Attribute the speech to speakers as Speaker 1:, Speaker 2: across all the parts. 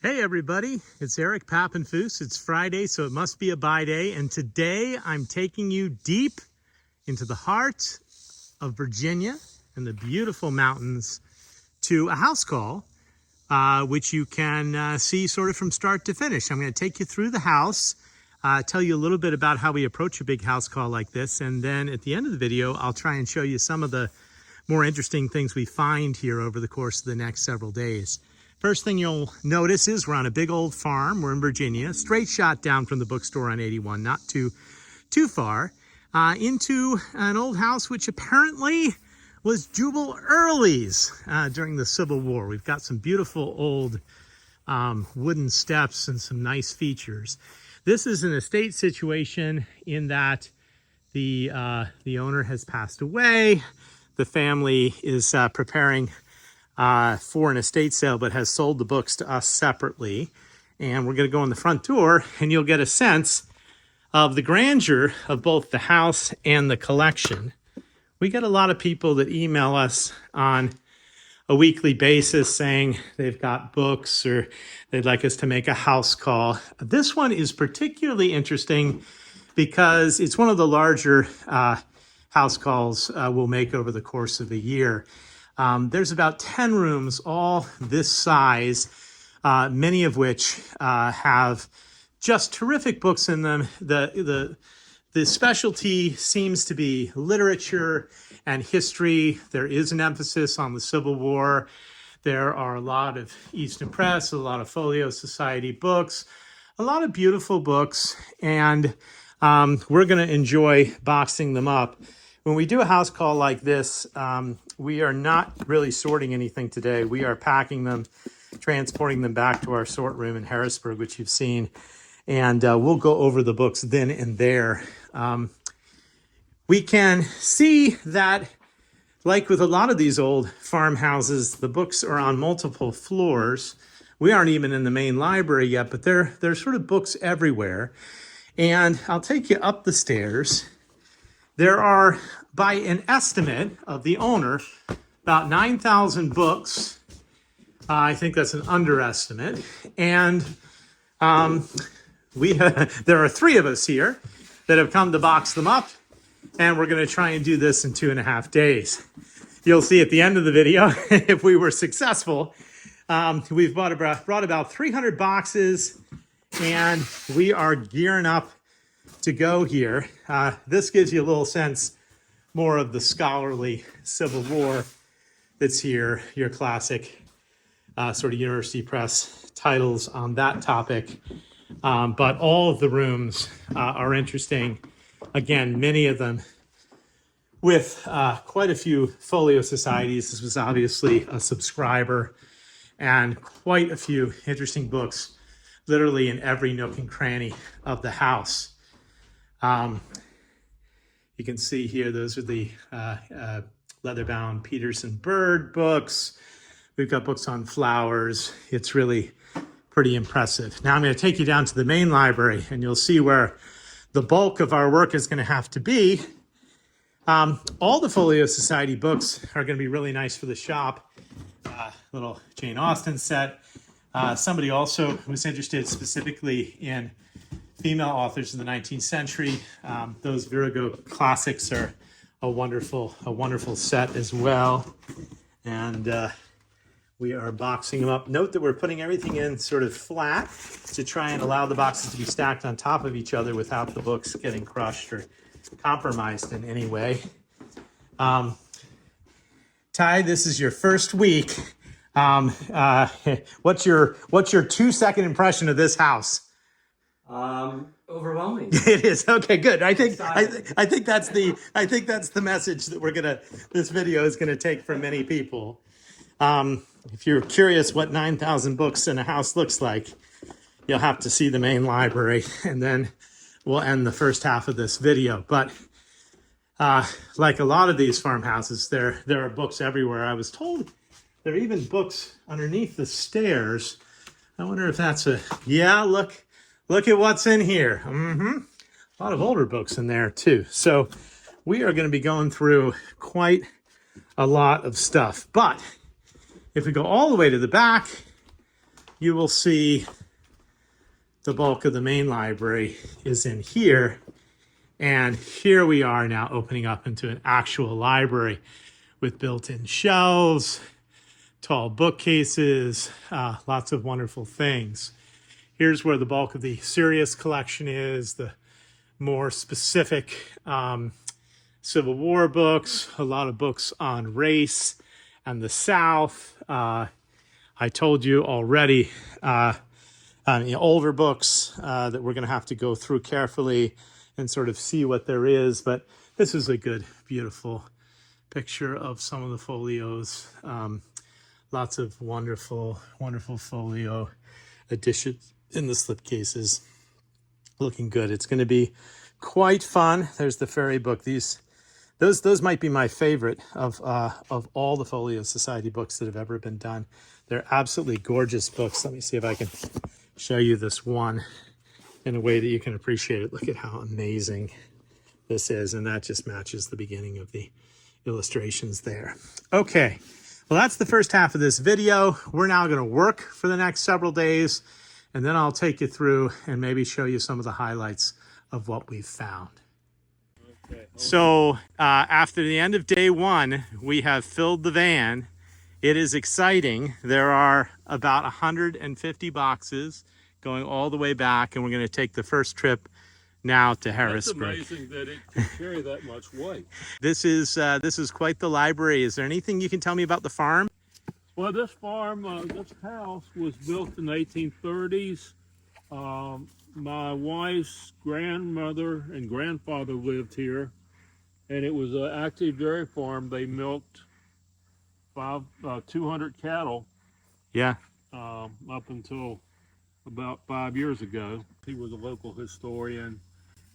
Speaker 1: Hey everybody, it's Eric Pappenfuss. It's Friday, so it must be a buy day. And today I'm taking you deep into the heart of Virginia and the beautiful mountains to a house call, which you can see sort of from start to finish. I'm going to take you through the house, tell you a little bit about how we approach a big house call like this. And then at the end of the video, I'll try and show you some of the more interesting things we find here over the course of the next several days. First thing you'll notice is we're on a big old farm. We're in Virginia, straight shot down from the bookstore on 81, not too far, into an old house which apparently was Jubal Early's during the Civil War. We've got some beautiful old wooden steps and some nice features. This is an estate situation in that the owner has passed away. The family is preparing for an estate sale, but has sold the books to us separately. And we're going to go in the front door and you'll get a sense of the grandeur of both the house and the collection. We get a lot of people that email us on a weekly basis saying they've got books or they'd like us to make a house call. This one is particularly interesting because it's one of the larger house calls we'll make over the course of the year. There's about 10 rooms, all this size, many of which have just terrific books in them. The specialty seems to be literature and history. There is an emphasis on the Civil War. There are a lot of Eastern Press, a lot of Folio Society books, a lot of beautiful books, and we're going to enjoy boxing them up. When we do a house call like this, we are not really sorting anything today. We are packing them, transporting them back to our sort room in Harrisburg, which you've seen, and we'll go over the books then and there. We can see that, like with a lot of these old farmhouses, the books are on multiple floors. We aren't even in the main library yet, but there's sort of books everywhere. And I'll take you up the stairs. There are, by an estimate of the owner, about 9,000 books. I think that's an underestimate. And there are 3 of us here that have come to box them up. And we're going to try and do this in 2.5 days. You'll see at the end of the video, if we were successful, we've brought about 300 boxes. And we are gearing up to go here. This gives you a little sense more of the scholarly Civil War that's here, your classic sort of University Press titles on that topic. But all of the rooms are interesting. Again, many of them with quite a few folio societies. This was obviously a subscriber, and quite a few interesting books, literally in every nook and cranny of the house. You can see here, those are the leather-bound Peterson Bird books. We've got books on flowers. It's really pretty impressive. Now I'm going to take you down to the main library, and you'll see where the bulk of our work is going to have to be. All the Folio Society books are going to be really nice for the shop. Little Jane Austen set. Somebody also was interested specifically in female authors in the 19th century. Those Virago classics are a wonderful set as well. And we are boxing them up. Note that we're putting everything in sort of flat to try and allow the boxes to be stacked on top of each other without the books getting crushed or compromised in any way. Ty, this is your first week. What's your 2-second impression of this house?
Speaker 2: Overwhelming.
Speaker 1: It is. Okay, good. I think that's the message that this video is gonna take from many people. If you're curious what 9,000 books in a house looks like, you'll have to see the main library, and then we'll end the first half of this video. But like a lot of these farmhouses, there are books everywhere. I was told there are even books underneath the stairs. I wonder if that's yeah, look at what's in here. A lot of older books in there too. So we are going to be going through quite a lot of stuff. But if we go all the way to the back, you will see the bulk of the main library is in here. And here we are now opening up into an actual library with built-in shelves, tall bookcases, lots of wonderful things. Here's where the bulk of the serious collection is, the more specific Civil War books, a lot of books on race and the South. I told you already, older books that we're going to have to go through carefully and sort of see what there is. But this is a good, beautiful picture of some of the folios. Lots of wonderful, wonderful folio additions in the slipcases. Looking good. It's going to be quite fun. There's the fairy book. Those might be my favorite of all the Folio Society books that have ever been done. They're absolutely gorgeous books. Let me see if I can show you this one in a way that you can appreciate it. Look at how amazing this is. And that just matches the beginning of the illustrations there. Okay, well, that's the first half of this video. We're now going to work for the next several days, and then I'll take you through and maybe show you some of the highlights of what we've found. Okay. So after the end of day one, we have filled the van. It is exciting. There are about 150 boxes going all the way back, and we're going to take the first trip now to Harrisburg.
Speaker 2: It's amazing that it can carry that much weight.
Speaker 1: This is quite the library. Is there anything you can tell me about the farm?
Speaker 2: Well, this farm, this house was built in the 1830s. My wife's grandmother and grandfather lived here, and it was an active dairy farm. They milked 200 cattle.
Speaker 1: Yeah.
Speaker 2: Up until about 5 years ago. He was a local historian.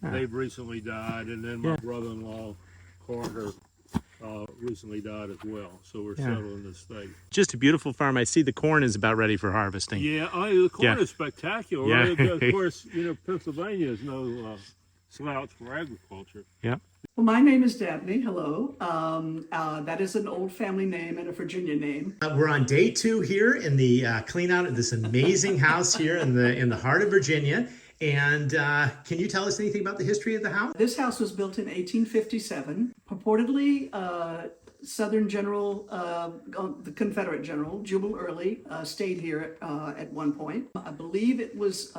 Speaker 2: They've recently died, and then my brother-in-law, Carter, recently died as well. So we're settled in the state.
Speaker 1: Just a beautiful farm. I see the corn is about ready for harvesting.
Speaker 2: Yeah, the corn is spectacular.
Speaker 1: Yeah.
Speaker 2: Right? Of course, Pennsylvania is no slouch for agriculture.
Speaker 1: Yeah.
Speaker 3: Well, my name is Dabney. Hello. That is an old family name and a Virginia name.
Speaker 1: We're on day 2 here in the clean out of this amazing house here in the heart of Virginia. And can you tell us anything about the history of the house?
Speaker 3: This house was built in 1857. Purportedly, Southern General, the Confederate General, Jubal Early, stayed here at one point. I believe it was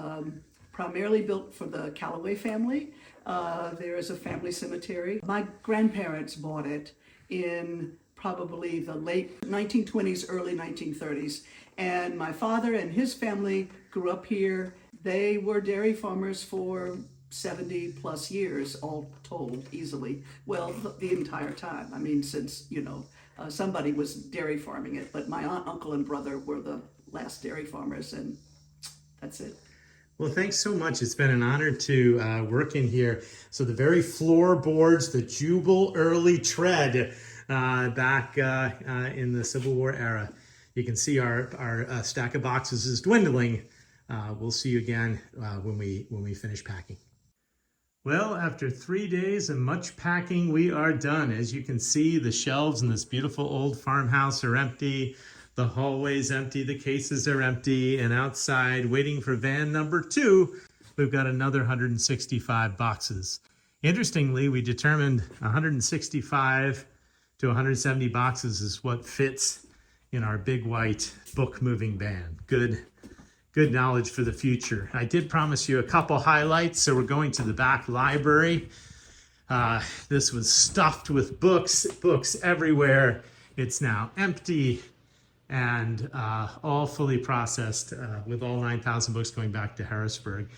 Speaker 3: primarily built for the Callaway family. There is a family cemetery. My grandparents bought it in probably the late 1920s, early 1930s. And my father and his family grew up here. They were dairy farmers for 70 plus years, all told, easily. Well, the entire time. I mean, since, somebody was dairy farming it, but my aunt, uncle, and brother were the last dairy farmers, and that's it.
Speaker 1: Well, thanks so much. It's been an honor to work in here. So the very floorboards, the Jubal Early tread back in the Civil War era. You can see our stack of boxes is dwindling. We'll see you again when we finish packing. Well, after 3 days and much packing, we are done. As you can see, the shelves in this beautiful old farmhouse are empty. The hallway's empty, the cases are empty, and outside, waiting for van number 2, we've got another 165 boxes. Interestingly, we determined 165 to 170 boxes is what fits in our big white book moving van. Good knowledge for the future. I did promise you a couple highlights, so we're going to the back library. This was stuffed with books everywhere. It's now empty and all fully processed with all 9,000 books going back to Harrisburg.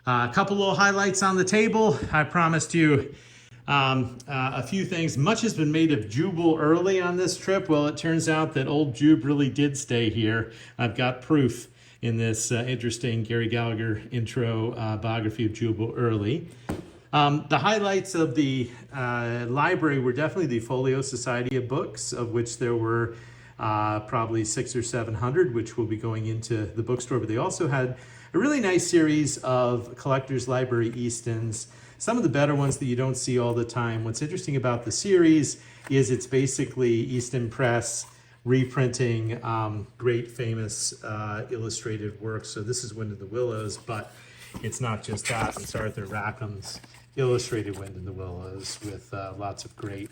Speaker 1: A couple little highlights on the table. I promised you a few things. Much has been made of Jubal Early on this trip. Well, it turns out that old Jube really did stay here. I've got proof in this interesting Gary Gallagher intro biography of Jubal Early. The highlights of the library were definitely the Folio Society of books, of which there were probably 600 or 700, which will be going into the bookstore. But they also had a really nice series of Collectors Library Eastons, some of the better ones that you don't see all the time. What's interesting about the series is it's basically Easton Press reprinting great famous illustrated works. So this is Wind in the Willows, but it's not just that. It's Arthur Rackham's illustrated Wind in the Willows with lots of great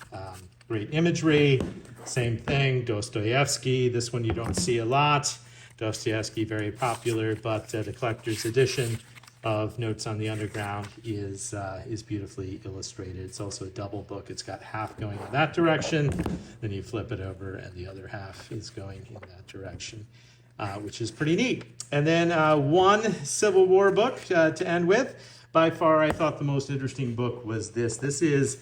Speaker 1: imagery. Same thing, Dostoevsky. This one you don't see a lot. Dostoevsky, very popular, but the collector's edition of Notes on the Underground is beautifully illustrated. It's also a double book. It's got half going in that direction, then you flip it over and the other half is going in that direction, which is pretty neat. And then one Civil War book to end with. By far, I thought the most interesting book was this. This is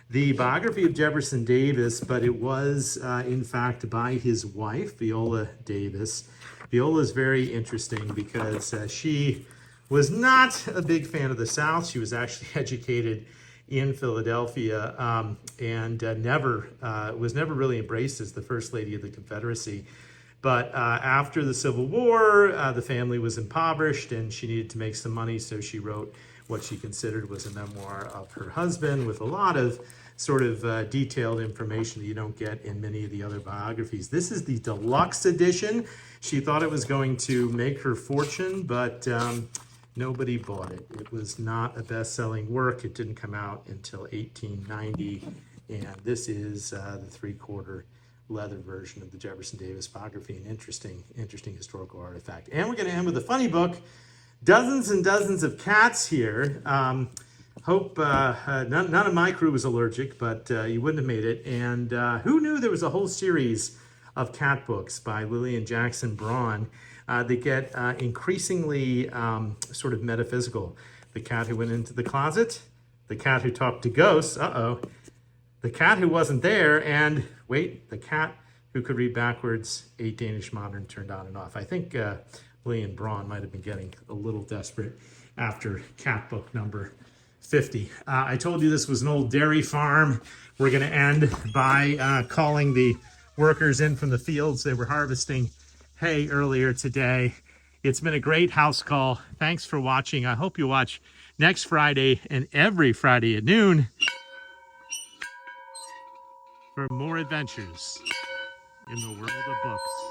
Speaker 1: the biography of Jefferson Davis, but it was in fact by his wife, Viola Davis. Viola is very interesting because she was not a big fan of the South. She was actually educated in Philadelphia and was never really embraced as the First Lady of the Confederacy. But after the Civil War, the family was impoverished and she needed to make some money, so she wrote what she considered was a memoir of her husband with a lot of sort of detailed information that you don't get in many of the other biographies. This is the deluxe edition. She thought it was going to make her fortune, but nobody bought it. It was not a best-selling work. It didn't come out until 1890, and this is the three-quarter leather version of the Jefferson Davis biography, an interesting historical artifact. And we're going to end with a funny book. Dozens and dozens of cats here. Hope none of my crew was allergic, but you wouldn't have made it. And who knew there was a whole series of cat books by Lillian Jackson Braun that get increasingly sort of metaphysical. The cat who went into the closet, the cat who talked to ghosts, the cat who wasn't there, and wait, the cat who could read backwards, 8 Danish Modern turned on and off. I think Lillian Braun might have been getting a little desperate after cat book number 50. I told you this was an old dairy farm. We're going to end by calling the workers in from the fields. They were harvesting hay earlier today. It's been a great house call. Thanks for watching. I hope you watch next Friday and every Friday at noon for more adventures in the world of books.